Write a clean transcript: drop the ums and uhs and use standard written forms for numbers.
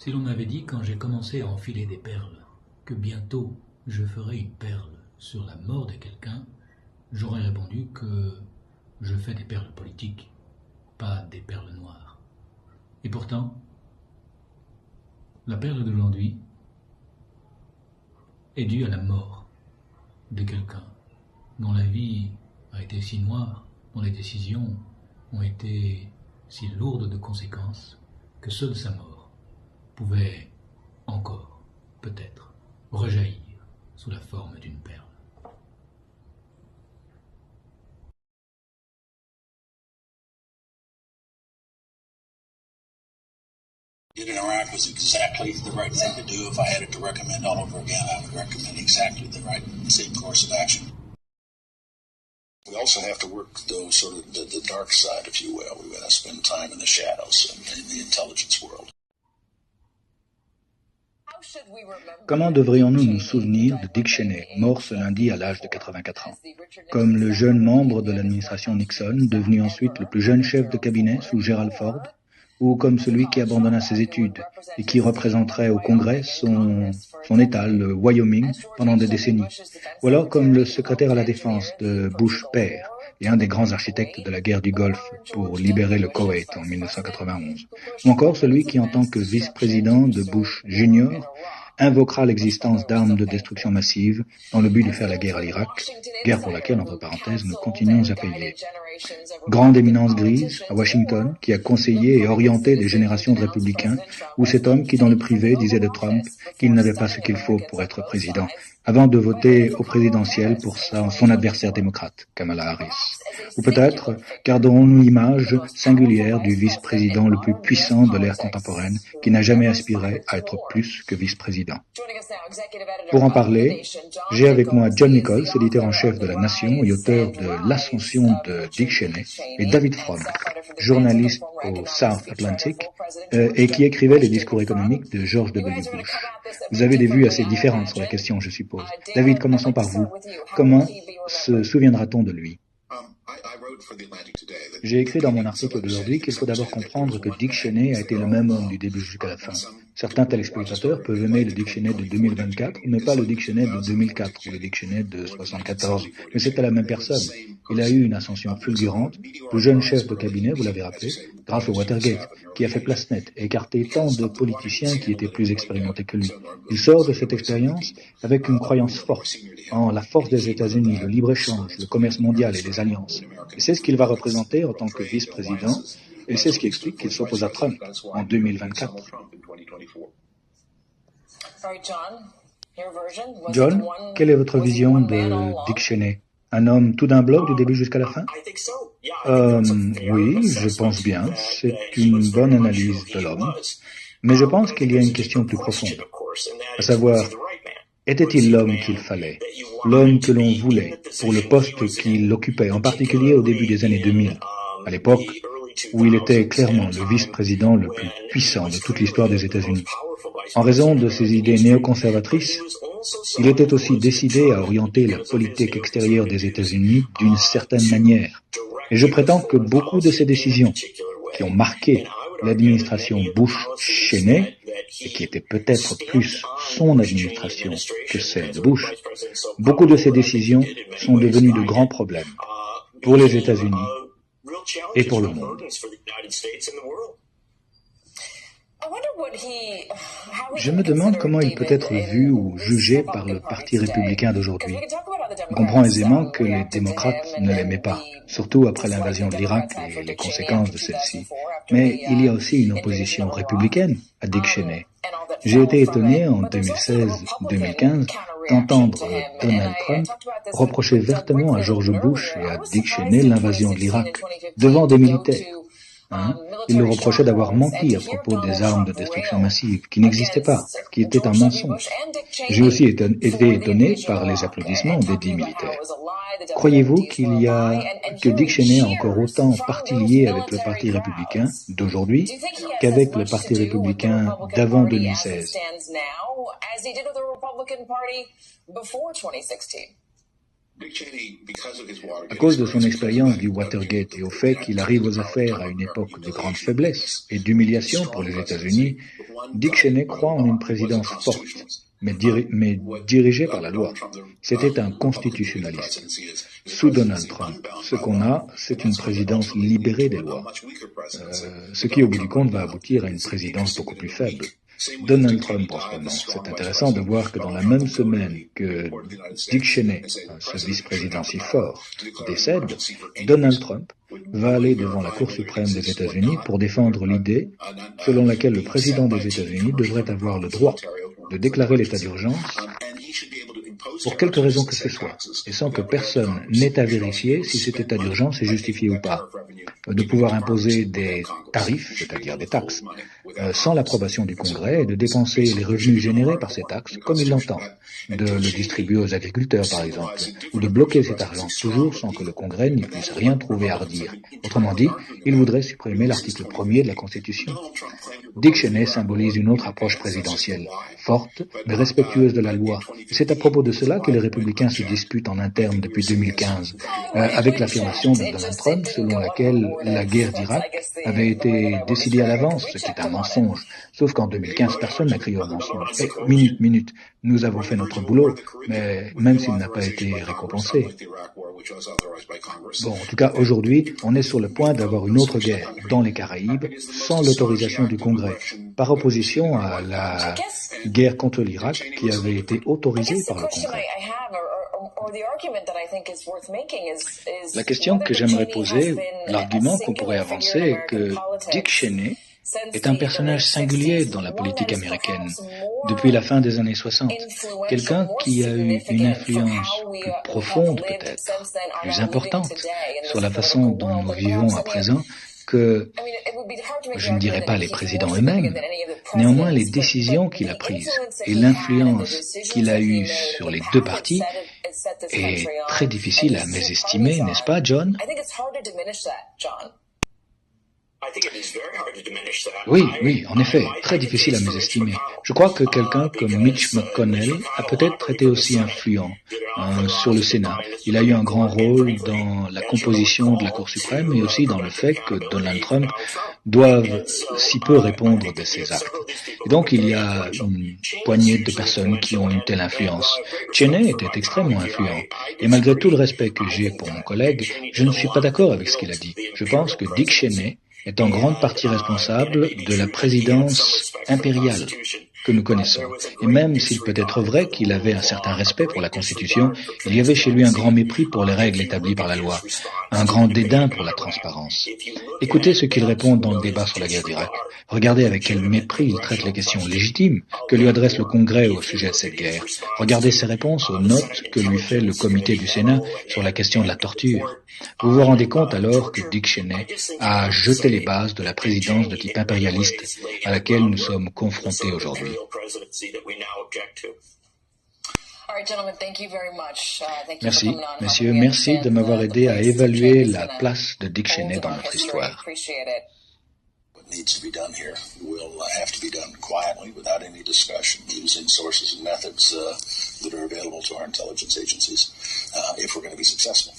Si l'on m'avait dit quand j'ai commencé à enfiler des perles que bientôt je ferais une perle sur la mort de quelqu'un, j'aurais répondu que je fais des perles politiques, pas des perles noires. Et pourtant, la perle d'aujourd'hui est due à la mort de quelqu'un dont la vie a été si noire, dont les décisions ont été si lourdes de conséquences que seule sa mort pouvait encore, peut-être, rejaillir sous la forme d'une perle. Did in Iraq was exactly the right thing to do. If I had it to recommend all over again, I would recommend exactly the right same course of action. We also have to work though sort of the dark side, if you will. We got to spend time in the shadows in the intelligence world. Comment devrions-nous nous souvenir de Dick Cheney, mort ce lundi à l'âge de 84 ans? Comme le jeune membre de l'administration Nixon, devenu ensuite le plus jeune chef de cabinet sous Gerald Ford, ou comme celui qui abandonna ses études et qui représenterait au Congrès son État, le Wyoming, pendant des décennies, ou alors comme le secrétaire à la défense de Bush père et un des grands architectes de la guerre du Golfe pour libérer le Koweït en 1991, ou encore celui qui, en tant que vice-président de Bush Jr., invoquera l'existence d'armes de destruction massive dans le but de faire la guerre à l'Irak, guerre pour laquelle, entre parenthèses, nous continuons à payer. Grande éminence grise à Washington, qui a conseillé et orienté des générations de républicains, ou cet homme qui, dans le privé, disait de Trump qu'il n'avait pas ce qu'il faut pour être président, avant de voter au présidentiel pour son adversaire démocrate, Kamala Harris. Ou peut-être garderons-nous l'image singulière du vice-président le plus puissant de l'ère contemporaine, qui n'a jamais aspiré à être plus que vice-président. Pour en parler, j'ai avec moi John Nichols, éditeur en chef de La Nation et auteur de L'Ascension de Dick Cheney, et David Frum, journaliste au South Atlantic et qui écrivait les discours économiques de George W. Bush. Vous avez des vues assez différentes sur la question, je suppose. David, commençons par vous. Comment se souviendra-t-on de lui? J'ai écrit dans mon article d'aujourd'hui qu'il faut d'abord comprendre que Dick Cheney a été le même homme du début jusqu'à la fin. Certains téléspectateurs peuvent aimer le Dick Cheney de 2024, mais pas le Dick Cheney de 2004 ou le Dick Cheney de 74. Mais c'était la même personne. Il a eu une ascension fulgurante, le jeune chef de cabinet, vous l'avez rappelé, grâce au Watergate, qui a fait place nette et écarté tant de politiciens qui étaient plus expérimentés que lui. Il sort de cette expérience avec une croyance forte en la force des États-Unis, le libre-échange, le commerce mondial et les alliances. Et c'est ce qu'il va représenter en tant que vice-président, et c'est ce qui explique qu'il s'oppose à Trump en 2024. John, quelle est votre vision de Dick Cheney? Un homme tout d'un bloc du début jusqu'à la fin? Oui, je pense bien. C'est une bonne analyse de l'homme. Mais je pense qu'il y a une question plus profonde. À savoir, était-il l'homme qu'il fallait? L'homme que l'on voulait pour le poste qu'il occupait, en particulier au début des années 2000, à l'époque où il était clairement le vice-président le plus puissant de toute l'histoire des États-Unis. En raison de ses idées néoconservatrices, il était aussi décidé à orienter la politique extérieure des États-Unis d'une certaine manière. Et je prétends que beaucoup de ces décisions qui ont marqué l'administration Bush-Cheney, et qui était peut-être plus son administration que celle de Bush, beaucoup de ces décisions sont devenues de grands problèmes pour les États-Unis et pour le monde. Je me demande comment il peut être vu ou jugé par le Parti républicain d'aujourd'hui. On comprend aisément que les démocrates ne l'aimaient pas, surtout après l'invasion de l'Irak et les conséquences de celle-ci. Mais il y a aussi une opposition républicaine à Dick Cheney. J'ai été étonné en 2016-2015 d'entendre Donald Trump reprocher vertement à George Bush et à Dick Cheney l'invasion de l'Irak devant des militaires. Il le reprochait d'avoir menti à propos des armes de destruction massive, qui n'existaient pas, qui étaient un mensonge. J'ai aussi été étonné par les applaudissements des 10 militaires. Croyez-vous que Dick Cheney a encore autant parti lié avec le Parti républicain d'aujourd'hui qu'avec le Parti républicain d'avant 2016? À cause de son expérience du Watergate et au fait qu'il arrive aux affaires à une époque de grande faiblesse et d'humiliation pour les États-Unis, Dick Cheney croit en une présidence forte, mais dirigée par la loi. C'était un constitutionnaliste. Sous Donald Trump, ce qu'on a, c'est une présidence libérée des lois, ce qui au bout du compte va aboutir à une présidence beaucoup plus faible. Donald Trump en ce moment. C'est intéressant de voir que dans la même semaine que Dick Cheney, ce vice-président si fort, décède, Donald Trump va aller devant la Cour suprême des États-Unis pour défendre l'idée selon laquelle le président des États-Unis devrait avoir le droit de déclarer l'état d'urgence pour quelque raison que ce soit, et sans que personne n'ait à vérifier si cet état d'urgence est justifié ou pas, de pouvoir imposer des tarifs, c'est-à-dire des taxes, sans l'approbation du Congrès et de dépenser les revenus générés par ces taxes comme il l'entend, de le distribuer aux agriculteurs par exemple, ou de bloquer cet argent toujours sans que le Congrès n'y puisse rien trouver à redire. Autrement dit, il voudrait supprimer l'article 1er de la Constitution. Dick Cheney symbolise une autre approche présidentielle, forte mais respectueuse de la loi. C'est à propos de cela que les républicains se disputent en interne depuis 2015, avec l'affirmation de Donald Trump selon laquelle la guerre d'Irak avait été décidée à l'avance, ce qui est un mensonge. Sauf qu'en 2015, personne n'a crié au mensonge. Minute, nous avons fait notre boulot, mais même s'il n'a pas été récompensé. Bon, en tout cas, aujourd'hui, on est sur le point d'avoir une autre guerre dans les Caraïbes, sans l'autorisation du Congrès, par opposition à la guerre contre l'Irak qui avait été autorisée par le Congrès. La question que j'aimerais poser, l'argument qu'on pourrait avancer est que Dick Cheney est un personnage singulier dans la politique américaine depuis la fin des années 60. Quelqu'un qui a eu une influence plus profonde peut-être, plus importante sur la façon dont nous vivons à présent que, je ne dirais pas les présidents eux-mêmes, néanmoins les décisions qu'il a prises et l'influence qu'il a eue sur les deux partis est très difficile à mésestimer, n'est-ce pas, John? Oui, en effet, très difficile à mésestimer. Je crois que quelqu'un comme Mitch McConnell a peut-être été aussi influent sur le Sénat. Il a eu un grand rôle dans la composition de la Cour suprême et aussi dans le fait que Donald Trump doive si peu répondre de ses actes. Et donc il y a une poignée de personnes qui ont une telle influence. Cheney était extrêmement influent. Et malgré tout le respect que j'ai pour mon collègue, je ne suis pas d'accord avec ce qu'il a dit. Je pense que Dick Cheney est en grande partie responsable de la présidence impériale que nous connaissons. Et même s'il peut être vrai qu'il avait un certain respect pour la Constitution, il y avait chez lui un grand mépris pour les règles établies par la loi, un grand dédain pour la transparence. Écoutez ce qu'il répond dans le débat sur la guerre d'Irak. Regardez avec quel mépris il traite les questions légitimes que lui adresse le Congrès au sujet de cette guerre. Regardez ses réponses aux notes que lui fait le comité du Sénat sur la question de la torture. Vous vous rendez compte alors que Dick Cheney a jeté les bases de la présidence de type impérialiste à laquelle nous sommes confrontés aujourd'hui. Merci, messieurs, merci de m'avoir aidé à évaluer la place de Dick Cheney dans notre histoire. What needs to be done here will have to be done quietly, without any discussion, using sources and methods that are available to our intelligence agencies if we're going to be successful.